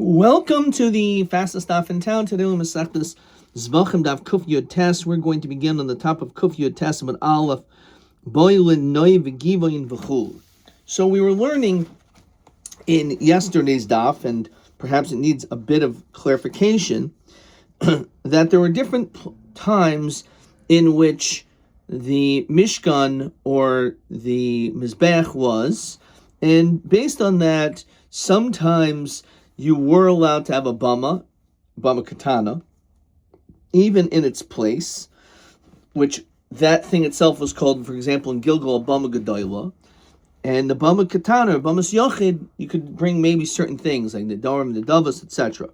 Welcome to the fastest daf in town. Today we Masechtas Zevachim daf Kuf Yud Tes. We're going to begin on the top of Kuf Yud Tes with Aleph Boilin Noi V'Givoyin V'Chul. So we were learning in yesterday's daf, and perhaps it needs a bit of clarification, that there were different times in which the Mishkan or the Mizbech was, and based on that, sometimes you were allowed to have a bama katana, even in its place, which that thing itself was called, for example, in Gilgal, a bama gedola. And the bama katana, or bamas yochid, you could bring maybe certain things, like the darim, the davas, etc.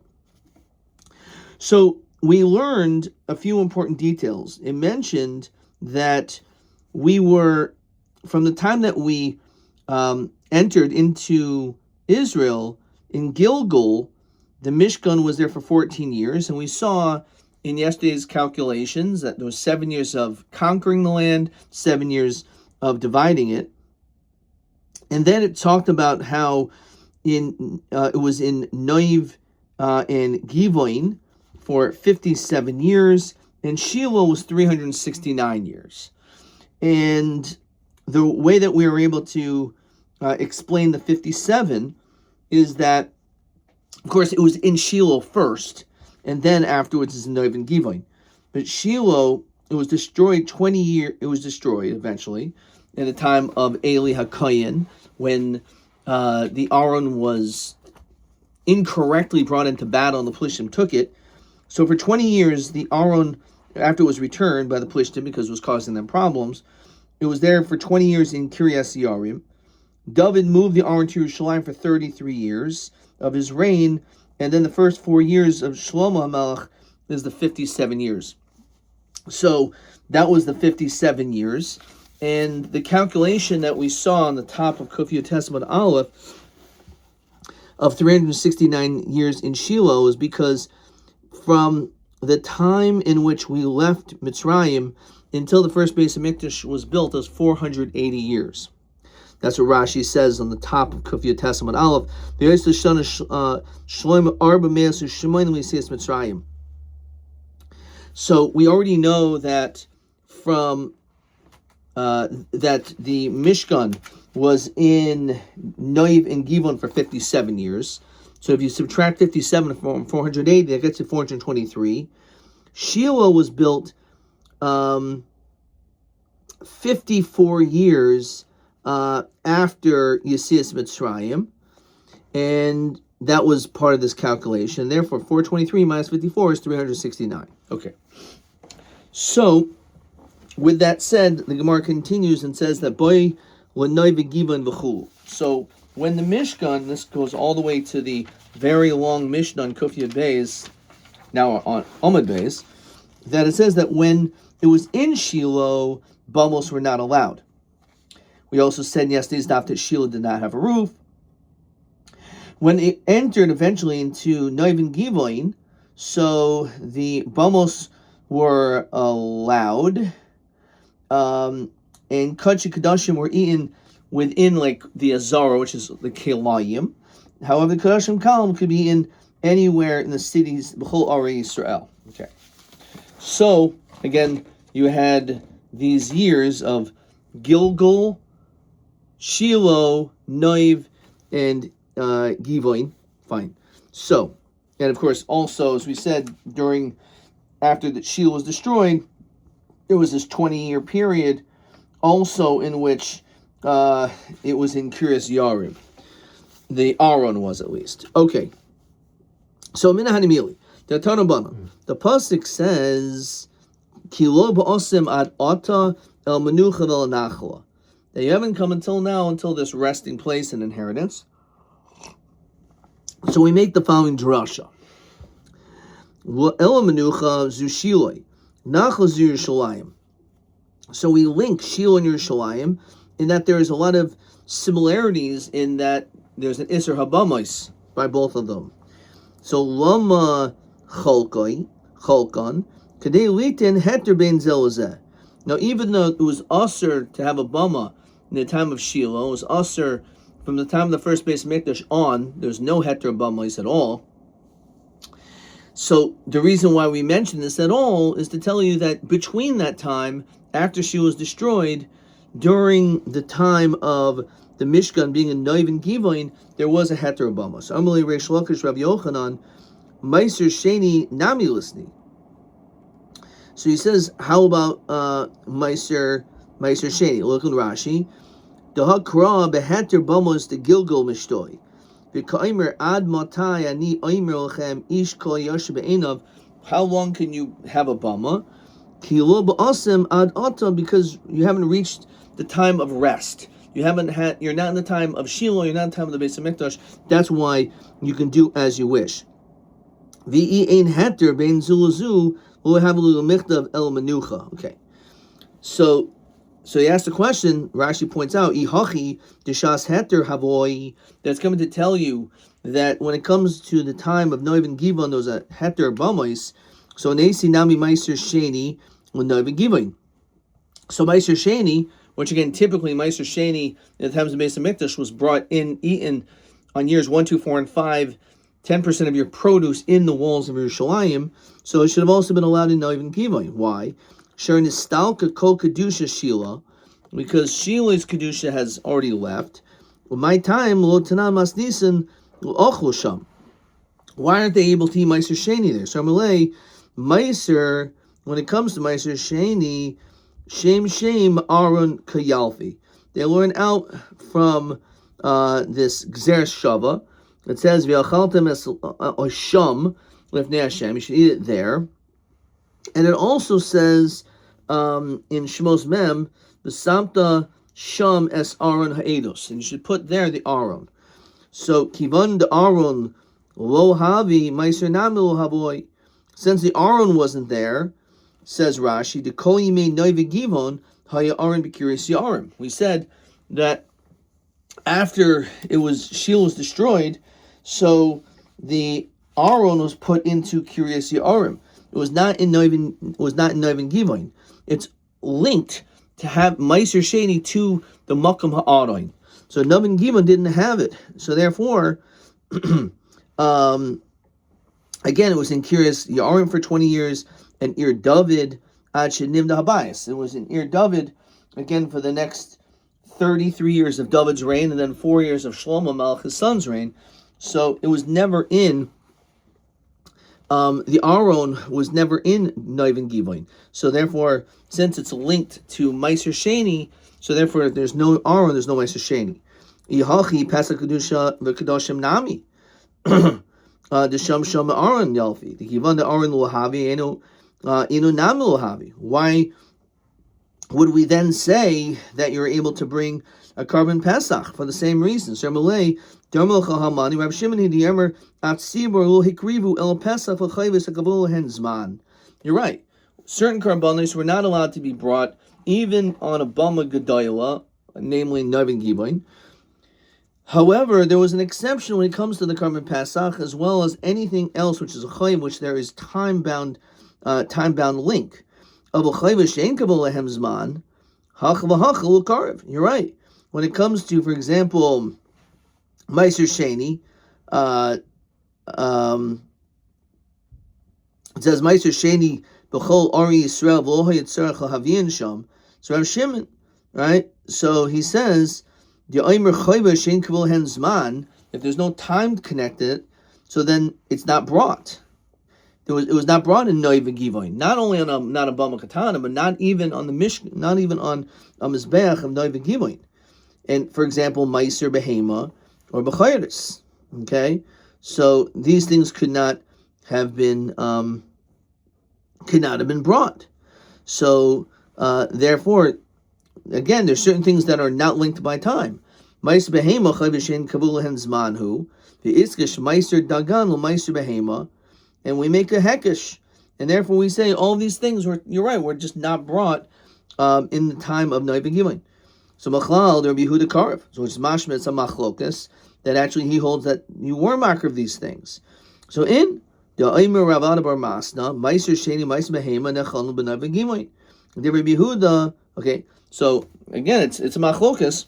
So we learned a few important details. It mentioned that we were, from the time that we entered into Israel, in Gilgal, the Mishkan was there for 14 years, and we saw in yesterday's calculations that there was 7 years of conquering the land, 7 years of dividing it, and then it talked about how it was in Noiv and Givoin for 57 years, and Shiloh was 369 years. And the way that we were able to explain the 57 is that, of course, it was in Shiloh first, and then afterwards is in Noiv and Givoin. But Shiloh, it was destroyed it was destroyed eventually, in the time of Eli HaKoyen, when the Aron was incorrectly brought into battle and the Plishtim took it. So for 20 years, the Aron, after it was returned by the Plishtim because it was causing them problems, it was there for 20 years in Kiryas Yarim. David moved the Aron to Yerushalayim for 33 years of his reign, and then the first 4 years of Shlomo HaMelech is the 57 years. So that was the 57 years, and the calculation that we saw on the top of Kuf Yud Tes Aleph of 369 years in Shiloh is because from the time in which we left Mitzrayim until the first Beis HaMikdash was built was 480 years. That's what Rashi says on the top of Kuf Yud Tes Aleph. So we already know that from that the Mishkan was in Noiv and Givon for 57 years. So if you subtract 57 from 480, that gets you 423. Shiloh was built 54 years after Yesias Mitzrayim, and that was part of this calculation. Therefore, 423 minus 54 is 369. Okay. So, with that said, the Gemara continues and says that boy l'noy v'givan v'chul. So, when the Mishkan, this goes all the way to the very long Mishnah on Kuf Yud Beis, now on Amud Beis, that it says that when it was in Shiloh, bamos were not allowed. We also said in yesterday's daf that Shiloh did not have a roof. When it entered eventually into Noiv and Givoin, so the bamos were allowed, and Kachi Kadashim were eaten within like the Azara, which is the Kelayim. However, the Kadashim Kalam could be eaten anywhere in the cities, B'chol Arei Yisrael. Okay. So, again, you had these years of Gilgal, Shiloh, Noiv, and Givoin. Fine. So, and of course, also, as we said, after that Shiloh was destroyed, there was this 20-year period also in which it was in Kiryas Yarim. The Aron was, at least. Okay. So, Mina Hanimili, the Tanabana. The Pasuk says, Kilo ba'osim ad ata el menucha vel nachla. That you haven't come until now, until this resting place and inheritance. So we make the following drasha. El menucha zu Shiloi, nachla zu Yerushalayim. So we link Shiloh and Yerushalayim in that there is a lot of similarities in that there's an Isser Habamais by both of them. So Lama Chalkan, Kadei Litin Heter Ben Zelazeh. Now, even though it was usher to have a bama in the time of Shiloh, it was usher from the time of the first Beis Mikdash on. There's no heter bamais at all. So the reason why we mention this at all is to tell you that between that time, after she was destroyed, during the time of the Mishkan being in Noiv and Givoin, there was a heter bama. So Amalei Reish Lakish Rabbi Yochanan, Meiser Sheni Nami Lisni. So he says, how about Meiser Sheni? Look at Rashi. Dehak Kra beheter bamos the Gilgal Mishtoi. Ad matai ani oimer lechem ish kol yasher be'enav. How long can you have a bama? Ki lo ba'asem ad ata, because you haven't reached the time of rest. You're not in the time of Shiloh, you're not in the time of the Beis HaMikdash. That's why you can do as you wish. V'i ein heter bein zulazu lo have lu michtav el menucha. Okay. So he asked the question, Rashi points out, Ihachi deshas heter havoi, that's coming to tell you that when it comes to the time of Noiv and Givon, there's a heter bamos. So Nesi Nami Meiser Sheni when Noiv and Givon. So Meiser Sheni, which again typically Meiser Sheni in the times of Beis HaMikdash was brought in, eaten on years 1, 2, 4, and 5, 10% of your produce in the walls of Yerushalayim. So it should have also been allowed in Noiv and Givon. Why? Sharon is stalka kol kedusha Sheila, because Sheila's kedusha has already left. My time lo tanam masnisan ochlo sham. Why aren't they able to eat Meiser Sheni there? So Amalei Meiser, when it comes to Meiser Sheni, Shem Aaron Kayalfi. They learn out from this Gzeres Shava. It says V'achaltem es Osham lefnei Hashem. You should eat it there. And it also says in Shemos Mem, V'samta Sham es Aaron ha'edos, and you should put there the Aaron. So Kivan the Aaron lo havi Meiser nami lo havoy. Since the Aaron wasn't there, says Rashi, the kol yimei noiv givon haya Aaron b'kiris yarim. We said that after Shiloh was destroyed, so the Aaron was put into kiris yarim. It was not in Noiv and Givon. It's linked to have Meiser Sheni to the Makam Ha'aroin. So Noiv and Givon didn't have it. So therefore, again, it was in Kiryas Yarim for 20 years, and Ir David ad Shenim Habayis. It was in Ir David, again, for the next 33 years of David's reign, and then 4 years of Shlomo Melech, his son's reign. So it was never in the Aaron was never in Noiv and Givon. So therefore, since it's linked to Meiser Sheni, so therefore if there's no Aaron, there's no Meiser Sheni. Ihachi Pesach Kedusha v'Kedoshim Nami. The Sham Aaron Yalfi. The Givon the Aaron Lohavi Inu Nami Lohavi. Why would we then say that you're able to bring a carbon Pesach for the same reason? So Malay Dermal Chahamani Rab Shimon Hidiyamar Atzibor Lo Hikrivu El Pesach L'Chayvis Hakavul Henzman. You're right. Certain carbonates were not allowed to be brought even on a Bama Gedoyla, namely Noiv and Givon. However, there was an exception when it comes to the carbon Pesach, as well as anything else which is a chayv, which there is time-bound link. You're right. When it comes to, for example, Meiser Sheni, it says Meiser Sheni b'chol Ari Yisrael v'lo yitzarach l'haviyin sham. So Rav Shimon, right? So he says the Omer Chayva Shein Kavul Hen Zman. If there's no time connected, so then it's not brought. It was not brought in Noiv and Givon. Not only on not a Bama Katana, but not even on the Mishkan, not even on a Mizbeach of Noiv and Givon. And for example, Meiser Behema or B'chayris. Okay, so these things could not have been brought. So therefore, again, there's certain things that are not linked by time. Meiser Behema Chayvishin Kavul Hen Zmanhu the Iskish Meiser Dagan Meiser Behema. And we make a hekesh, and therefore we say all these things you're right, were just not brought in the time of Noiv and Givon. So Machlal, there be Yehuda Karev, so it's mashma, it's a machlokas, that actually he holds that you were makar of these things. So in the Omer Ravada Bar Masna, Meiser Sheni Meiser Behema Nechal B'Neiv and Givon. There be Yehuda. Okay, so again, it's a machlokas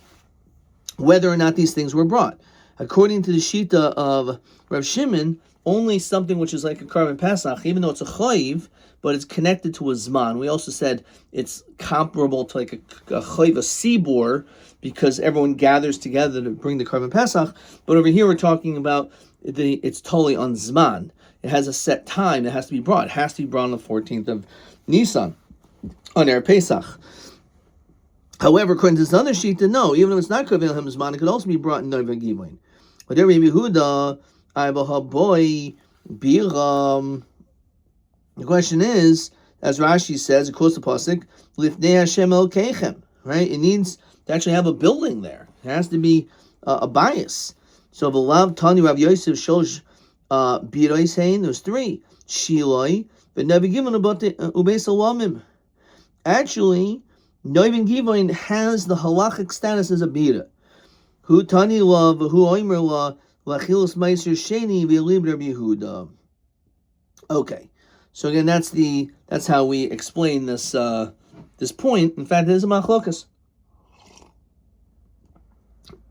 whether or not these things were brought. According to the Shita of Rav Shimon, only something which is like a carbon Pesach, even though it's a chayiv, but it's connected to a zman. We also said it's comparable to like a chayiv, a sibor, because everyone gathers together to bring the carbon Pesach. But over here we're talking about it's totally on zman. It has a set time. It has to be brought. It has to be brought on the 14th of Nisan, on Erev Pesach. However, according to this other shita, no, even though it's not Kavel Hem Zman, it could also be brought in Noiva Givoin. But there Rabbi Yehuda, Aibaha boy, Biram. The question is, as Rashi says, it quotes the pasuk, Lifnei Hashem El Keichem, right? It needs to actually have a building there. It has to be a bias. So V'lav Tani Rav Yosef Shosh Birois Hein, there's 3. Shiloi, but Noiva Givoin about the Ubeis Alamim. Actually, Noiva Givoin has the halachic status as a bira. Hu Tani La, V'hu Oimer La, Lachilos Meiser Sheni V'lib Rabbi Yehuda. Okay. So again, that's how we explain this this point. In fact, it is a machlokas.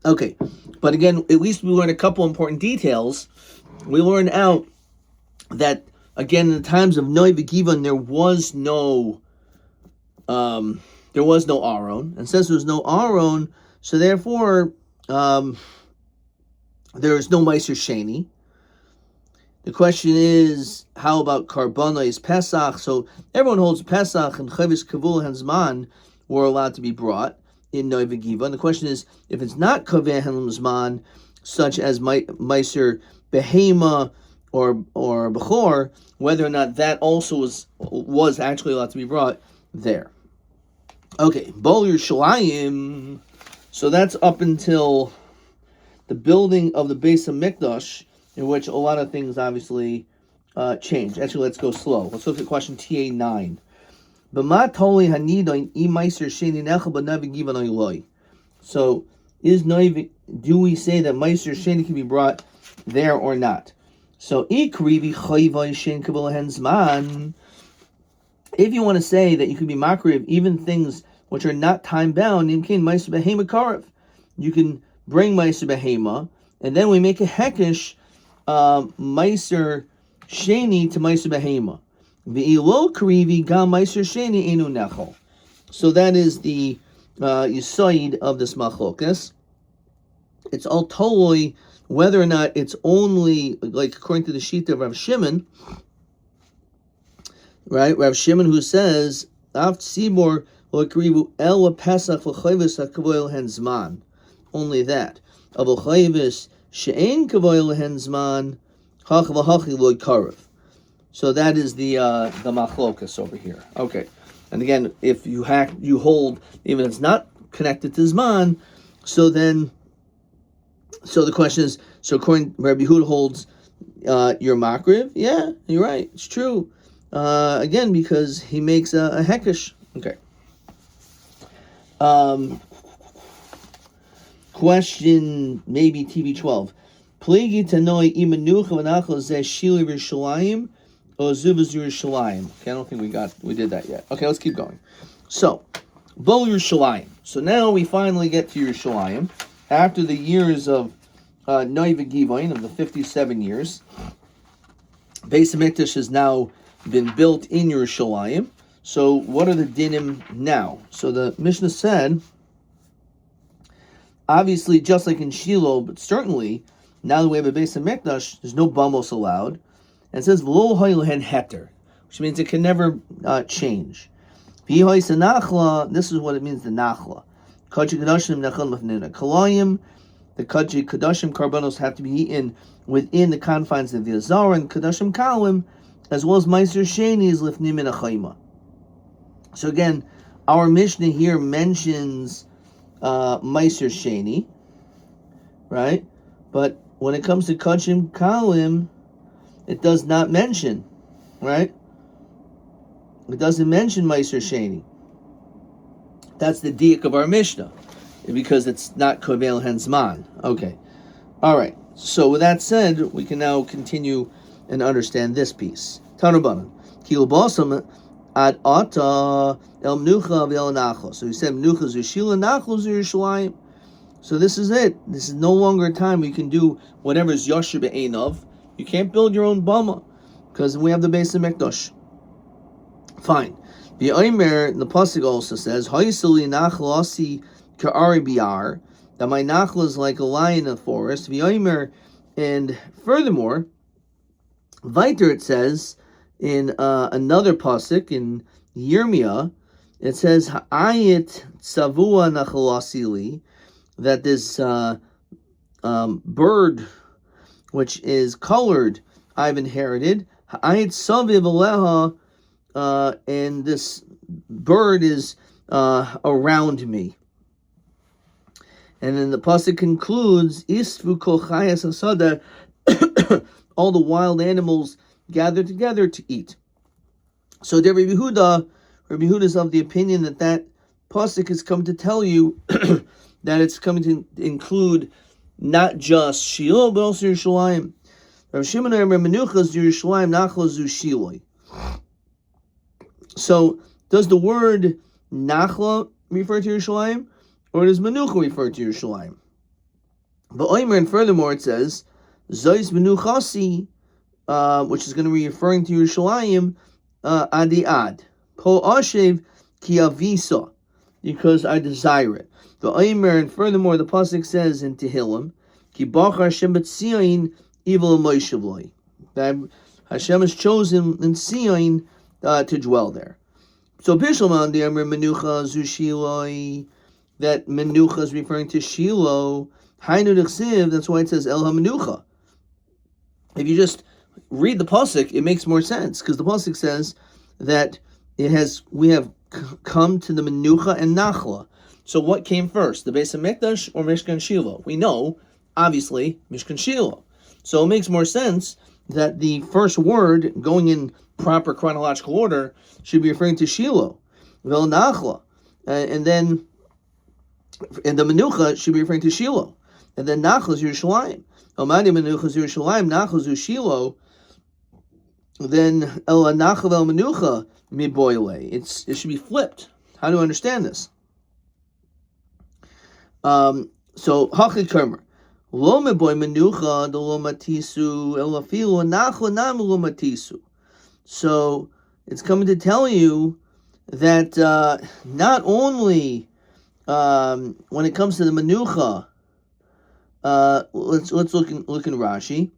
Okay, but again, at least we learned a couple important details. We learned out that again, in the times of Noiva Givoin, there was no Aaron, and since there was no Aaron, so therefore there is no Meiser Sheni. The question is, how about Karbonos Pesach? So everyone holds Pesach and Chavis Kavul and Zman were allowed to be brought in Noiva Givoin. The question is, if it's not Kaveh and Zman, such as Meiser Behema or Bechor, whether or not that also was actually allowed to be brought there. Okay, Bol Yerushalayim. So that's up until the building of the Beis HaMikdash, in which a lot of things obviously change. Actually, let's go slow. Let's look at question TA9. So, do we say that Meiser Sheni can be brought there or not? So, if you want to say that you can be makriv of even things which are not time bound, you can Meiser Behema Karev. You can bring Meiser Behema, and then we make a hekesh Meiser Sheni to Meiser Behema. Ve'ilo Karivi Gam Meiser Sheni Enu Nechol. So that is the yisoid of this machlokas. It's all totally whether or not it's only, like according to the shita of Rav Shimon, right? Rav Shimon who says, Av Tzibor lo Karivu El Pesach L'Chayvis HaKavoy Lehen Zman. Only that. Av L'Chayvis She'en Kavoy Lehen Zman Hach V'Hachi Lo Karev. So that is the machlokas over here. Okay. And again, if you hold, even if it's not connected to Zman, so the question is, so according to Rabbi Yehuda holds your makriv? Yeah, you're right. It's true. Again, because he makes a hekesh. Okay. Question maybe TV12. Pligi tanoi imanucha v'nachal zeh shili v'Yerushalayim o zuvaz Yerushalayim. Okay, I don't think we did that yet. Okay, let's keep going. So, Bo Yerushalayim. So now we finally get to Yerushalayim after the years of Noiva Givoin of the 57 years. Beis HaMikdash has now been built in Yerushalayim. So what are the dinim now? So the Mishnah said, obviously just like in Shiloh, but certainly now that we have a Beis HaMikdash, there's no bamos allowed. And it says v'lo hoylehen heter, which means it can never change. This is what it means, the nachla. Kachi kadashim nechal lefnina kalayim. The kachi kadashim karbanos have to be eaten within the confines of the azar, and kadashim kalim, as well as meiser sheni is lifnim in a chayma. So again, our Mishnah here mentions meiser sheni, right? But when it comes to kachim kalim, it does not mention, right? It doesn't mention Meiser Sheni. That's the diak of our Mishnah, because it's not Kovel Henzman. Okay. All right. So with that said, we can now continue and understand this piece. Tanabanan. Kilabasam ad ata el mnucha vel nachos. So he said mnucha zushila nachos Yerushalayim. So this is it. This is no longer a time we can do whatever is yosher be'einav. You can't build your own bama because we have the base of Mikdash. Fine. The pasuk also says, "Haisuli nachlasi ka'ari biar," that my nachla is like a lion in the forest. The and furthermore, weiter it says in another pasuk in Yirmiyah, it says, "Ha'ayit tzavua nachlasili," that this bird, which is colored, I've inherited. Ha'ayit saviv aleha. And this bird is around me. And then the pasuk concludes, "Isvu kol chayas hasada," all the wild animals gather together to eat. So Rabbi Yehuda is of the opinion that pasuk is come to tell you that it's coming to include not just Shiloh, but also Yerushalayim. Rav Shimon Omer Menuchas Yerushalayim Nachla Zu Shiloi. So, does the word Nachla refer to Yerushalayim, or does Menucha refer to Yerushalayim? But Omer, and furthermore, it says, Zois Menuchasi, which is going to be referring to Yerushalayim, Adi Ad. Po Ashev Ki Avisa, because I desire it. The Omer, and furthermore, the pasuk says in Tehillim, Ki Bachar Hashem B'Tzion Evil Moishavloi, that Hashem has chosen in Tzion to dwell there. So Bishalman the Amr Menucha Zu Shiloi, that Menucha is referring to Shiloh. Hainu D'chsiv, that's why it says El HaMenucha. If you just read the pasuk, it makes more sense, because the pasuk says that we have come to the Menucha and Nachla. So what came first, the Beis HaMikdash or Mishkan Shiloh? We know, obviously, Mishkan Shiloh. So it makes more sense that the first word, going in proper chronological order, should be referring to Shiloh, Vel Nachla, and the Menucha should be referring to Shiloh, and then Nachla is Yerushalayim. Omadi Menucha is Yerushalayim, Nachla is Shiloh. Then El Nachla Vel Menucha Miboile. It should be flipped. How do you understand this? So Hachid Kermer. Lo meboy menucha de lo matisu el afilu nachla nam lo matisu. So it's coming to tell you that not only when it comes to the menucha, let's look in Rashi.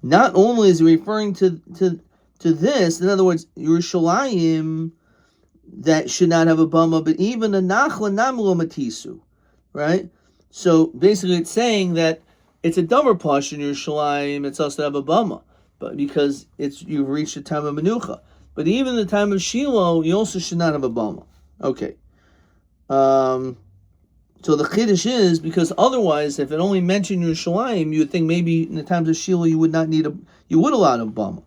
Not only is he referring to this, in other words, Yerushalayim, that should not have a bama, but even a nachla namlo matisu, right? So basically, it's saying that it's a davar pash in Yerushalayim. It's also to have a bama, but because you've reached the time of menucha. But even the time of Shiloh, you also should not have a bama. Okay. So the chiddush is, because otherwise, if it only mentioned Yerushalayim, you would think maybe in the times of Shiloh you would allow a bama.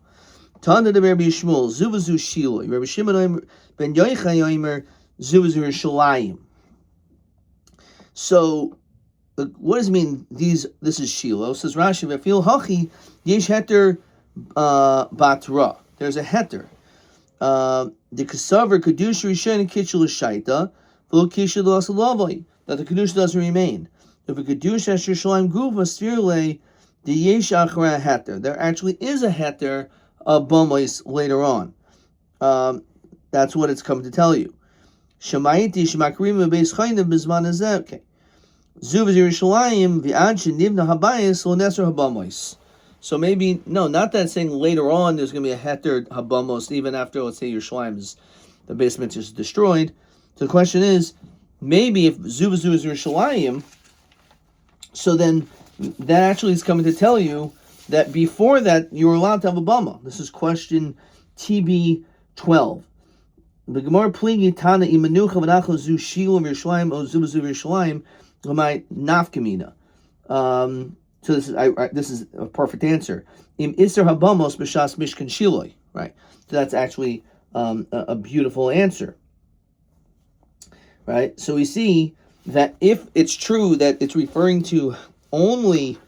Tana de Rabbi Shmuel, Zuvazu Shiloh. Rabbi Shimon ben Yochai Yomer, Zuvazu Yerushalayim. So, what does it mean? This is Shiloh. Says Rashi, V'afil hachi yesh heter batra. There's a heter. The kasaver kedusha rishon and kitchel shaita v'lo kisha l'asalavi, that the kedusha doesn't remain. If a kedusha asher shalayim guva svirle the yesh achra heter. There actually is a heter of bomos later on. That's what it's come to tell you. Shamayiti shemakrim beis chayim bizman hazeh. Okay. Zuv Yerushalayim v'ad shenivna habayis lo neser habamos. So maybe, no, not that saying later on there's going to be a heter habamos, even after, let's say, Yerushalayim the basement is destroyed. So the question is, maybe if Zuv is Yerushalayim, so then that actually is coming to tell you that before that you were allowed to have a bama. This is question TB 12. The Gemara pligi tana imanucha v'nachal zu shilu Yerushalayim o Zuv Yerushalayim l'may nafkamina. So this is a perfect answer. Im iser habamos b'shas mishkan shiloi. Right. So that's actually a beautiful answer. Right. So we see that if it's true that it's referring to only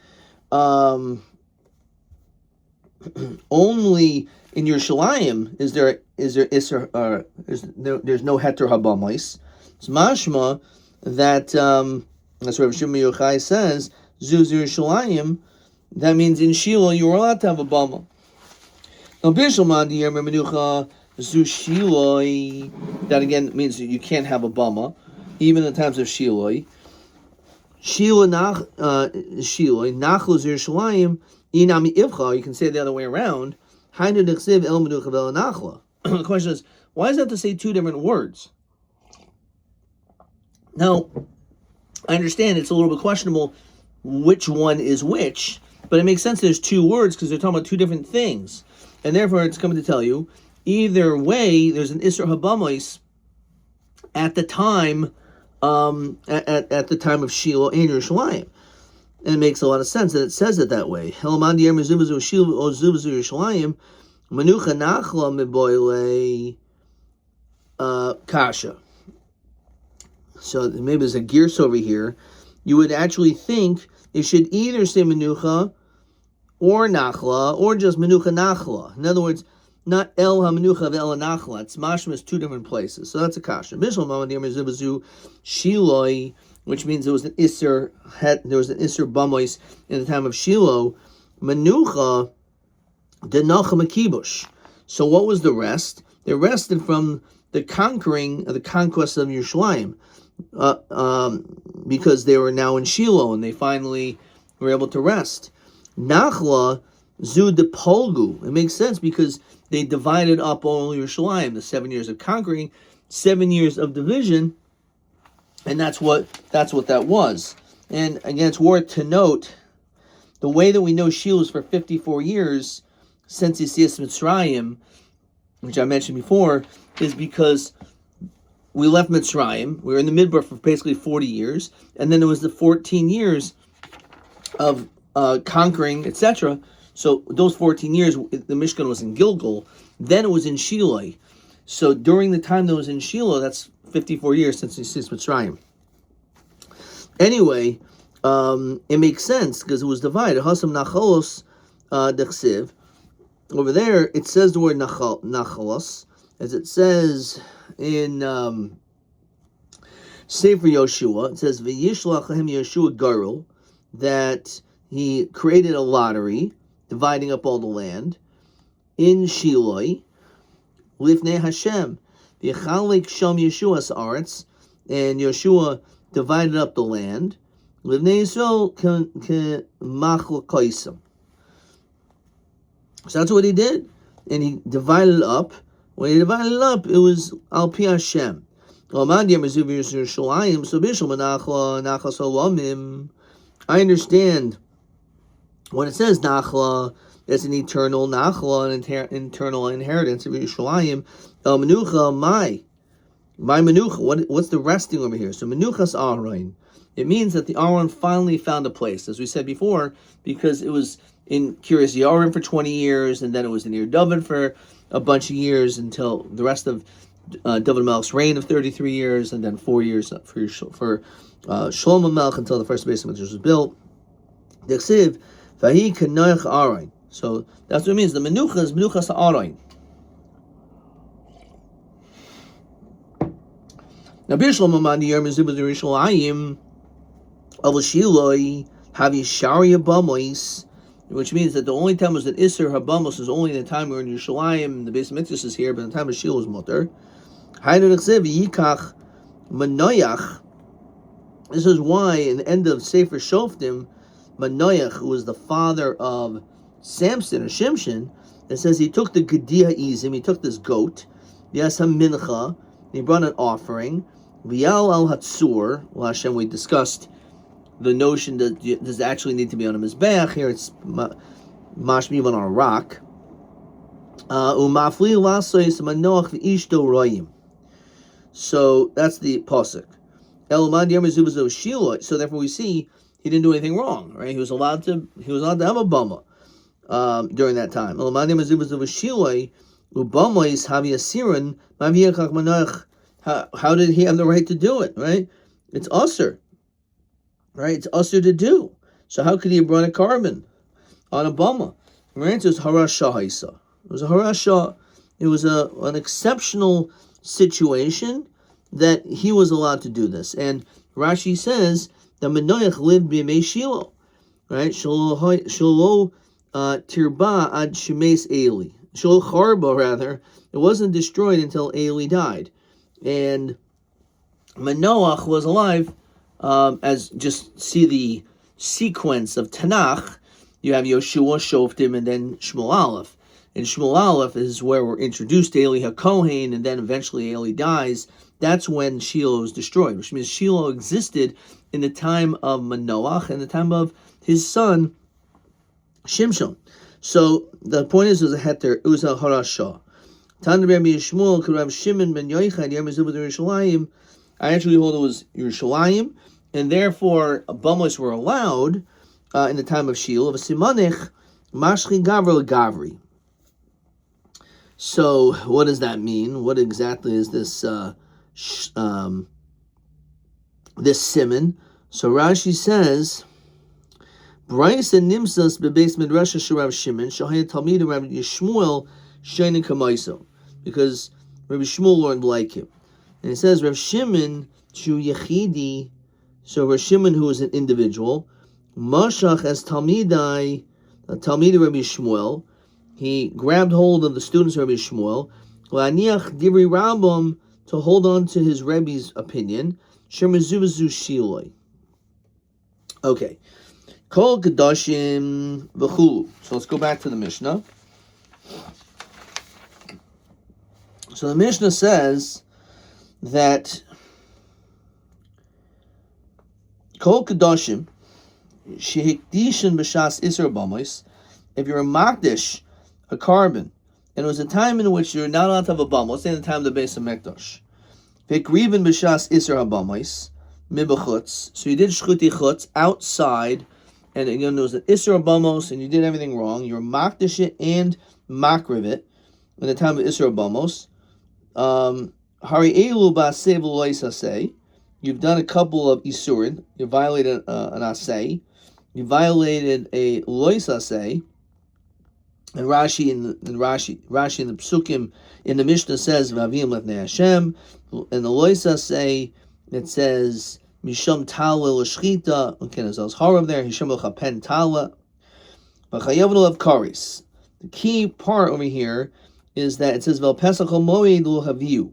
only in Yerushalayim is there is there iser? There's no heter habamais. It's mashma that that's what Rav Shimon Yochai says. Zuz Yerushalayim. That means in Shiloh you were allowed to have a bama. Now Bishulman Diyer Menucha Zu Shiloh. That again means that you can't have a bama, even in the times of Shiloh. Shiloh Nachlu Yerushalayim. Inami Ivcha. You can say it the other way around. The question is, why does that have to say two different words? Now, I understand it's a little bit questionable which one is which, but it makes sense there's two words because they're talking about two different things. And therefore, it's coming to tell you, either way, there's an Isra Habamos at the time, at the time of Shiloh and Yerushalayim. And it makes a lot of sense that it says it that way. Kasha. So maybe there's a gears over here. You would actually think it should either say menucha or nachla, or just menucha nachla. In other words, not el ha-menucha of el ha-nachla. It's mashmas two different places. So that's a kasha. Shiloi, which means there was an Isser Bamois in the time of Shiloh. Menucha denacha makibush. So what was the rest? They rested from the conquering, the conquest of Yerushalayim, because they were now in Shiloh and they finally were able to rest. Nachla zu de polgu. It makes sense because they divided up all Yerushalayim, the 7 years of conquering, 7 years of division. And that's what that was. And again, it's worth to note the way that we know Shiloh is for 54 years since Yetzias Mitzrayim, which I mentioned before, is because we left Mitzrayim. We were in the Midbar for basically 40 years, and then it was the 14 years of conquering, etc. So those 14 years, the Mishkan was in Gilgal. Then it was in Shiloh. So during the time that it was in Shiloh, that's 54 years since Mitzrayim. Anyway, it makes sense because it was divided. Hasam nachalos dechsiv. Over there, it says the word nachalos, as it says in Sefer Yoshua. It says v'yishlach lahem Yoshua garul, that he created a lottery, dividing up all the land in Shiloh. Lifnei Hashem. V'yachalek sham Yeshua's arts, and Yeshua divided up the land. Livnei Yisrael k'machal kaisam. So that's what he did, and he divided it up. When he divided it up, it was al pi Hashem. I understand when it says nachla, it's an eternal nachla, an internal inheritance of Yerushalayim. El menucha, my menucha. What's the resting over here? So menuchas Aaron. It means that the Aaron finally found a place, as we said before, because it was in Kiryas Yearim for 20 years, and then it was in Ir David for a bunch of years until the rest of David Melech's reign of 33 years, and then 4 years for Shlomo Melech until the first base of Midrash was built. D'chsiv vahi k'noach Aaron. So that's what it means. The menucha is menuchas Aaron. Now, Bishlam Amandi Yermizib Yerushalayim of Shiloi have Yisharia Bamois, which means that the only time was that Isser Habamos is only in the time we were in Yerushalayim, the base of Mitzvah is here, but in the time of Shiloh is Mutter. Yikach Manoyach. This is why in the end of Sefer Shoftim, Manoyach, who was the father of Samson or Shimshon, it says he took the Gedia Izim, he took this goat, Yasam Mincha, he brought an offering. Vial al Hatzur. Well, Hashem, we discussed the notion that does it actually need to be on a mizbeach. Here it's mashmiv on a rock. Umafli lasois manoach v'ishto royim. So that's the pasuk. Elomad yemezuvazov shiloi. So therefore we see he didn't do anything wrong, right? He was allowed to have a bama during that time. Elomad yemezuvazov shiloi ubamois havi asirin maviachach manoach. How did he have the right to do it, right? It's usher, right? It's usher to do. So how could he have brought a carbon on a bama? The answer is harasha haisa. It was a harasha. It was an exceptional situation that he was allowed to do this. And Rashi says that Manoach lived b'yemei Shiloh, right? Shelo tirba ad shemes Eli. Shelo charba, rather. It wasn't destroyed until Eli died. And Manoach was alive, as just see the sequence of Tanakh. You have Yoshua, Shoftim, and then Shmuel Aleph. And Shmuel Aleph is where we're introduced to Eli HaKohen, and then eventually Eli dies. That's when Shiloh was destroyed, which means Shiloh existed in the time of Manoach and the time of his son Shimshon. So the point is, it was a heter, it was a harasha. Tan Rabbi Yishmael could have Shimon ben Yochai Yemezubah Yerushalayim. I actually hold it was Yerushalayim, and therefore Bamos were allowed in the time of Shiloh. V'simanich mashchi gavra gavri. So what does that mean? What exactly is this this simon? So Rashi says, Bryce and Nimsas bebeis midrash Rav Shimon shahayat talmid Rabbi Yishmael sheinin kamaiso, because Rabbi Shmuel learned like him. And it says Rav Shimon shu yechidi, so Rav Shimon, who is an individual, mashach as talmidai, talmid Rabbi Shmuel, he grabbed hold of the students of Rabbi Shmuel, la'aniach divri Rambam, to hold on to his Rebbe's opinion, shemazuvazu shiloi. Okay. Kol Kedoshim v'chulu. So let's go back to the Mishnah. So the Mishnah says that Kol Kedoshim shehikdishin b'shas iser bamos. If you're a makdish, a carbon, and it was a time in which you're not allowed to have a bum, let's say in the time of the Beis HaMikdash, v'krivin b'shas iser habamos mibachutz. So you did shchuti chutz outside. And again, there was an Isra Bamos, and you did everything wrong. You were Makdashit and Makrivit in the time of Isra Bamos. Hari Elu Ba'aseh V'lo Aseh. You've done a couple of Isurin. You violated an Aseh. You violated a Lois Aseh. And Rashi in the Psukim in the Mishnah says V'avim Lefnei Hashem. In the Lois Aseh, it says Misham Tala L'Shchita. Okay, there's Harav there. Hisham L'Chapen Tala. But Chayavnu of Karis. The key part over here is that it says Vel Pesach Moed L'Haviu.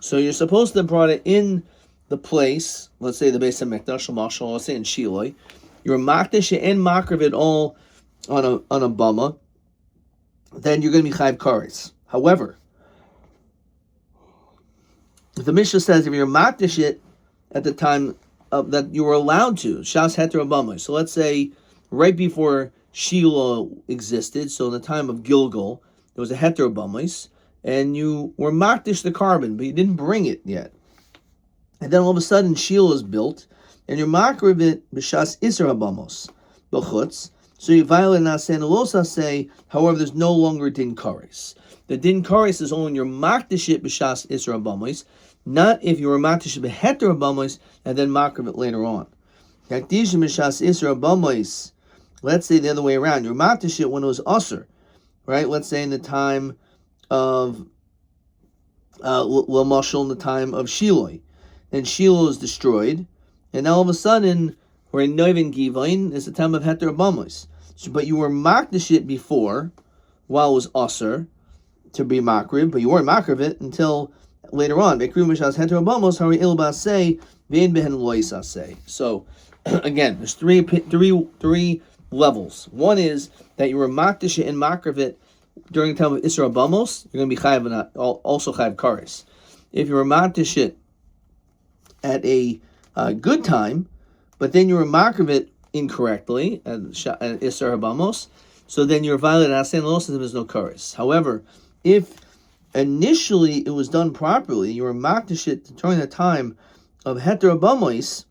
So you're supposed to have brought it in the place. Let's say the Beis HaMikdash, Mashal. Let's say in Shiloh. You're Makdish and Makravid all on a bama. Then you're going to be Chayv Karis. However, the Mishnah says if you're Makdish it at the time of that you were allowed to, Shas Heter Abama. So let's say right before Shiloh existed, so in the time of Gilgal, there was a Heter Abamos, and you were Makdish the carbon, but you didn't bring it yet. And then all of a sudden Shiloh is built, and you're Makrivit B'Shas Isser Abamos, B'chutz, so you violate Naseh and Los Aseh, however, there's no longer Din Kares. The Din Kares is only when you're Makdish it B'Shas Isser Abamos, not if you were Makdish B'Heter Abamos and then Makrivit later on. Yakdish B'Shas Isser Abamos, let's say the other way around. You're Makdish it when it was Usser, right? Let's say in the time of L'Mashal, in the time of Shiloh. Then Shiloh is destroyed, and now all of a sudden we're in Noivin Givain. It's the time of Heter Abamos. So, but you were Makdish it before, while it was Usser to be Makriv, but you weren't Makriv it until later on. So again, there's three levels. One is that you were Makdish and Makrivit during the time of Isra Bamos, you're going to be Chayav and also Chayav Kares. If you were Makdish at a good time, but then you were Makrivit incorrectly at Isra Bamos, so then you're violating Asen Los and there's no Kares. However, if initially it was done properly, you were Makdish during the time of Heter Abamos,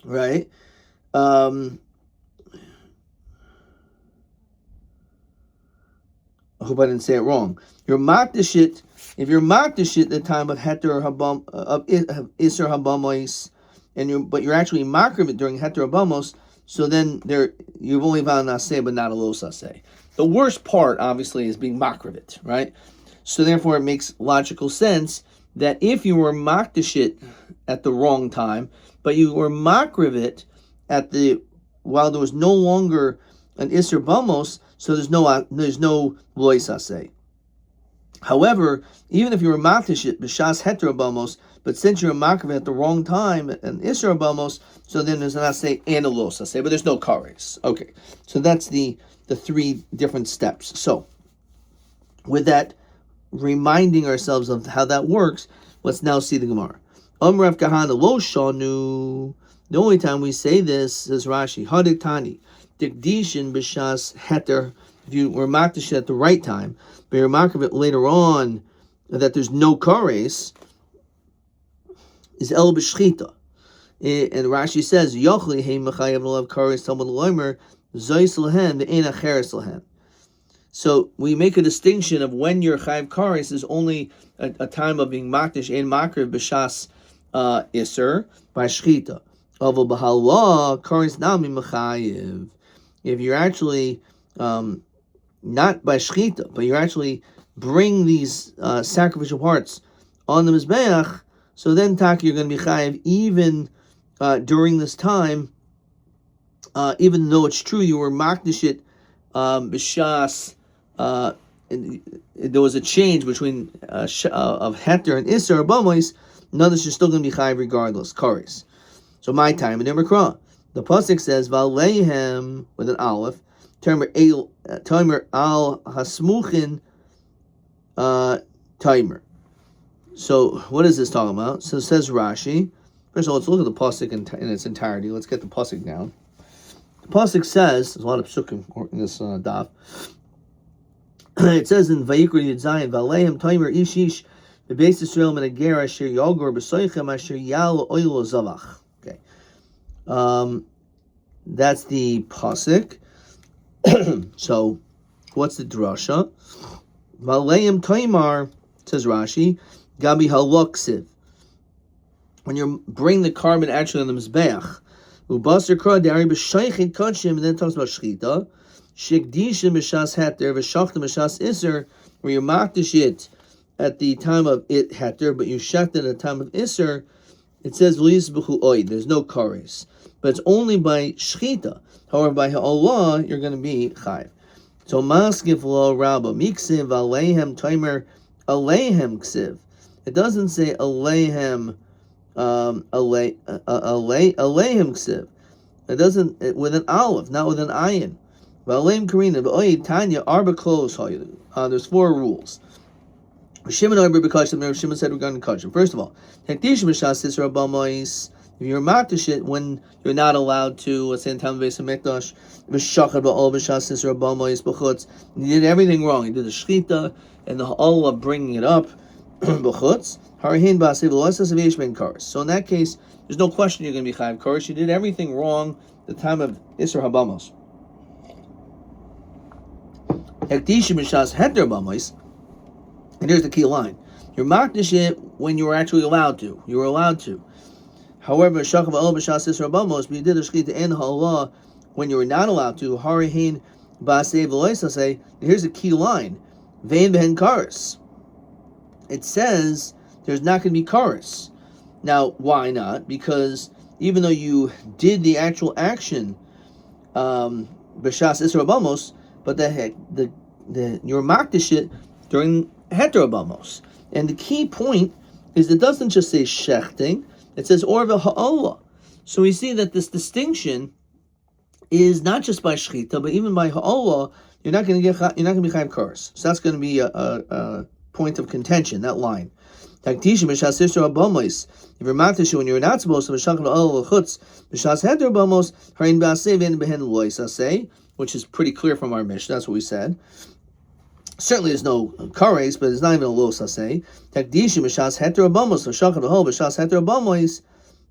right? I hope I didn't say it wrong. You're Makdish it, if you're Makdish at the time of Heter Habam of Isser Habamos, but you're actually Makriv it during Heter Abamos, so then you've only found naseh but not a lo saseh. The worst part, obviously, is being makravit, right? So therefore, it makes logical sense that if you were makdashit at the wrong time, but you were makravit while there was no longer an isser bamos, so there's no lo saseh. However, even if you were makdashit b'shas heter bamos, but since you're makravit at the wrong time and isser bamos, so then there's an aseh and a lo saseh, but there's no kares. Okay, so that's the three different steps. So, with that, reminding ourselves of how that works, let's now see the Gemara. Rav Kahana lo shanu. The only time we say this, says Rashi, hadik tani, dikdishin b'shas heter. If you were makdish at the right time, but you're makdish later on that there's no kares, is el b'shchita. And Rashi says, yochli heim mechayev l'lav kares talmud loimer zois lehen ve'en acheres lehen. So we make a distinction of when your chayiv kares is only a time of being makdish and makriv b'shas iser by shchita. Avol b'hallah kares nami mechayev. If you're actually not by shchita, but you're actually bring these sacrificial parts on the mizbeach, so then taki you're going to be chayiv even during this time, even though it's true you were makdish it b'shas. There was a change between of heter and iser or bamos. Nonetheless, you're still going to be chayiv regardless. Kares. So my time in the Mikra, the pasuk says v'aleihem with an aleph. Timer al hasmuchin timer. So what is this talking about? So it says Rashi. First of all, let's look at the pasuk in its entirety. Let's get the pasuk down. The pasuk says, there's a lot of psukim in this daf. It says in Vayikra Yud Zayin, V'aleihem timer ish ish bebeis Yisrael min hager asher yalgor b'soichem asher yal oilo zavach. Okay, that's the pasuk. So, what's the drasha? V'aleihem timer, says Rashi, gabi halaksiv. When you bring the carbon actually on the mizbeach, ubaser kra dari b'shaychid kachim, and then it talks about shchita. Shikdishim b'shas heter v'shachtim b'shas iser, where you makdish it at the time of it heter, but you shach it at the time of iser. It says v'lisbuchu oid. There's no kares, but it's only by shchita. However, by ha'olah you're going to be chayv. So maskif lo rabba miksiv aleihem timer aleihem ksiv. It doesn't say aleihem aleihem ksiv. It doesn't with an aleph, not with an ayin. V'aleim karina v'oid tanya arba klos hayu. There's 4 rules. Shimon arba b'kashim. Shimon said regarding kashim. First of all, hekdish b'shas isra b'mois. If you're makdish it when you're not allowed to, let's say in time of Beis Hamikdash, v'shachad b'ol b'shas isra b'mois b'chutz. You did everything wrong. You did the shchita and the ha'ol of bringing it up b'chutz. Harahin b'asiv l'osas v'yesh ben kares. So in that case, there's no question you're going to be chayav kares. You did everything wrong at the time of isra habamos. Hekdishim b'shas heter b'mois. And here's the key line: you're makdish it when you were actually allowed to. You were allowed to. However, shachar b'ol b'shas isra b'mos, but you did the shchita and ha'olah when you were not allowed to. Harihin b'asei v'loisasei. Here's the key line: vein b'hen kares. It says there's not going to be kares. Now, why not? Because even though you did the actual action, b'shas isra b'mos, but you're makdish it during heter b'mos. And the key point is it doesn't just say shechting. It says orva ha'olah. So we see that this distinction is not just by shchita, but even by ha'olah. You're not going to be chayav kares. So that's going to be a point of contention. That line. If you're makdish when you're not supposed to, which is pretty clear from our Mishnah. That's what we said. Certainly there's no kares, but there's not even a lo saseh. Takdishim b'shas heter abamos v'shachad b'hol b'shas heter abamos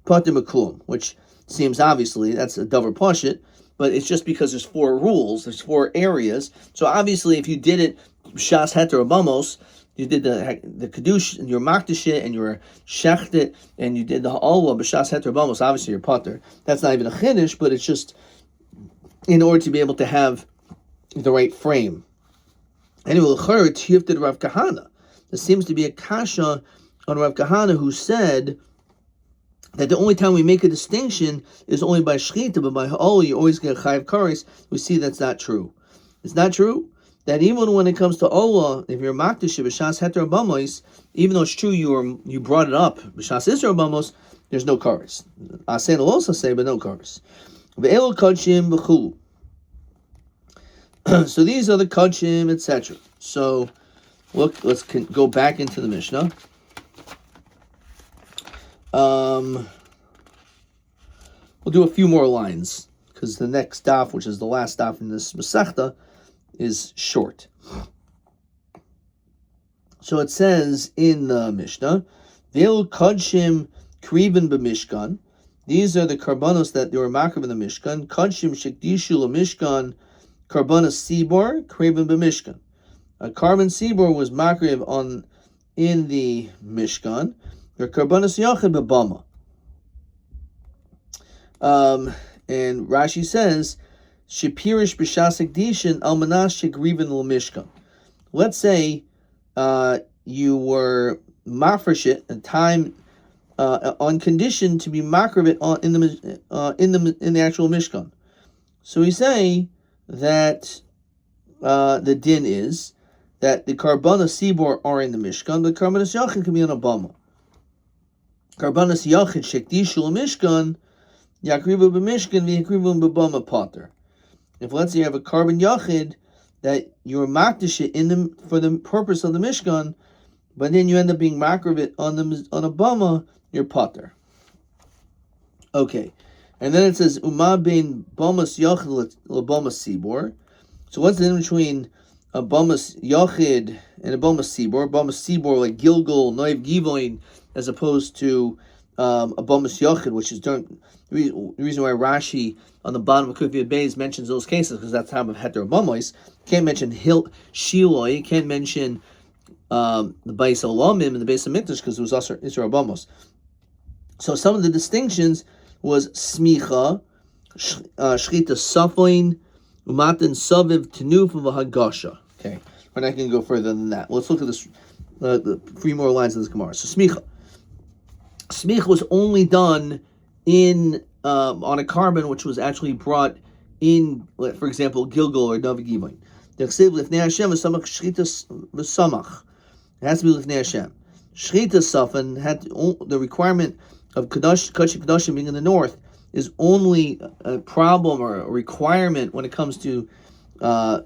pater meklum, which seems obviously that's a davar pashit, but it's just because there's 4 rules, there's 4 areas. So obviously, if you did it b'shas heter abamos, you did the kedush and your makdish and your shechted and you did the ha'olah b'shas heter abamos. Obviously, you're pater. That's not even a chiddush, but it's just in order to be able to have the right frame. Anyway, Tiyufted Rav Kahana. There seems to be a kasha on Rav Kahana who said that the only time we make a distinction is only by shchita, but by ha'ol you always get chayav kares. We see that's not true. It's not true that even when it comes to ola, if you're makdish b'shas heter abamos, even though it's true you brought it up b'shas isra abamos, there's no kares. Asen will also say, but no kares. Ve'elu kachim b'chulu. So these are the kachim, etc. So look, let's go back into the Mishnah. We'll do a few more lines because the next daf, which is the last daf in this Masechta, is short. So it says in the Mishnah, "Ve'elu kadshim kriven b'mishkan." These are the karbanos that they were makriv in the Mishkan. Kadshim shekdishu l'mishkan karbanos sibor kriven b'mishkan. A carbon sibor was makriv in the Mishkan. Your karbanos yachid b'bama. And Rashi says, "Shepirish b'shasik dishin al manash shegriven l'mishkan." Let's say you were mafresh a time on condition to be makriv it in the actual Mishkan. So we say that the din is that the karbanos sibor are in the Mishkan, the karbanos yachid can be on a bama. Karbanos yachid shekdishu l'mishkan yakrivu b'mishkan v'yakrivu b'bama pater. If let's say you have a carbon yachid that you're makdish it for the purpose of the Mishkan, but then you end up being makriv it on a bama, you're pater. Okay, and then it says Uma bein bamas yachid lebamas sibor. So what's the difference between a bamas yachid and a bamas sibor? Bamas sibor like Gilgal, Noiv Givoin, as opposed to a bamas yachid, which is the reason why Rashi on the bottom of Kufiyat Beis mentions those cases, because that's time of heter bamos. Can't mention Shiloi, you can't mention the Bais Olamim and the Bais Hamikdash because it was Isra Bamos. So some of the distinctions was smicha, shchita safoin, umatan saviv tenuf v'hagasha. Okay, we're not going to go further than that. Let's look at this, the 3 more lines of this Gemara. So smicha was only done in on a carbon which was actually brought in, for example, Gilgal or David Givoin. The chsev lifnei Hashem v'samach shchita v'samach. It has to be lifnei Hashem. Shchita safan had the requirement of Kadosh Kadashim being in the north is only a problem or a requirement when it comes to a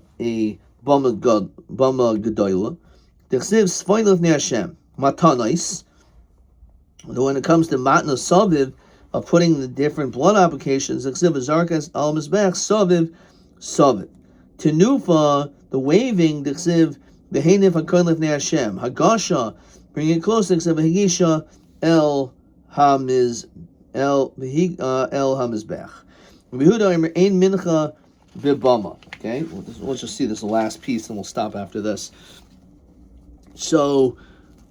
Bama Gedoyla. The chsev sfoin lifnei Hashem matanais. When it comes to matna saviv of putting the different blood applications, the chsev zarkas al mizbech saviv saviv. Tenufa, the waving, the chsev behenif hakon lifnei Hashem hagasha, bring it close. The chsev hagisha el hamizbech. Yehuda ein mincha b'bama. Okay, let's just see this last piece, and we'll stop after this. So,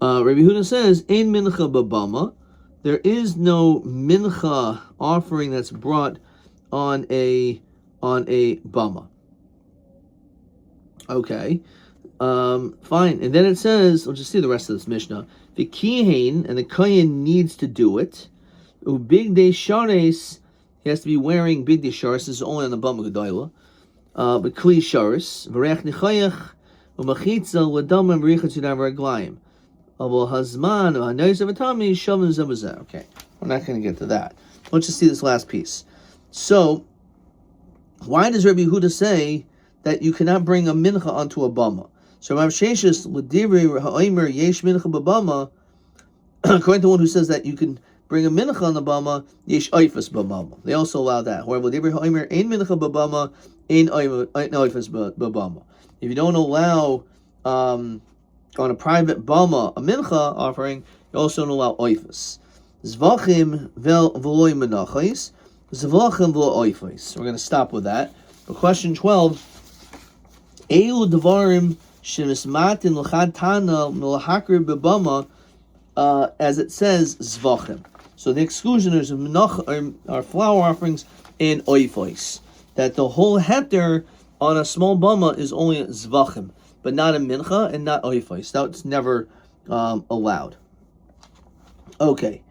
Rabbi Yehuda says ein mincha b'bama. There is no mincha offering that's brought on a bama. Okay, fine. And then it says, let's just see the rest of this Mishnah. The kihin, and the kohen needs to do it. Big day shares, he has to be wearing big day shares. This is only on the bama gedoyla. But kli shares, v'reich nechayach, u'machitza l'dam v'richa tzidam v'raglayim. Hazman v'hanayz shavim zevazeh. Okay, we're not going to get to that. Let's just see this last piece. So, why does Rabbi Yehuda say that you cannot bring a mincha onto a bama? So Rav Sheshis l'divrei ha'omer yesh mincha b'bama. According to one who says that you can bring a mincha on the bama, yesh oifas b'bama. They also allow that. However, l'divrei ha'omer ein mincha b'bama, ein oifas b'bama. If you don't allow on a private bama a mincha offering, you also don't allow oifas. Zevachim v'loi menachos, zevachim v'lo oifas. We're going to stop with that. But question 12. Eilu devarim shemismatin l'chad tana milahakri b'bama, as it says zvachim. So the exclusioners of menach are flower offerings and oifos. that the whole heter on a small bama is only a Zevachim, but not a mincha and not oifais. That's never allowed. Okay,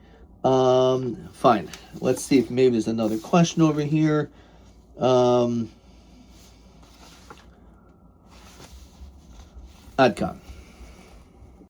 fine. Let's see if maybe there's another question over here. Adkan.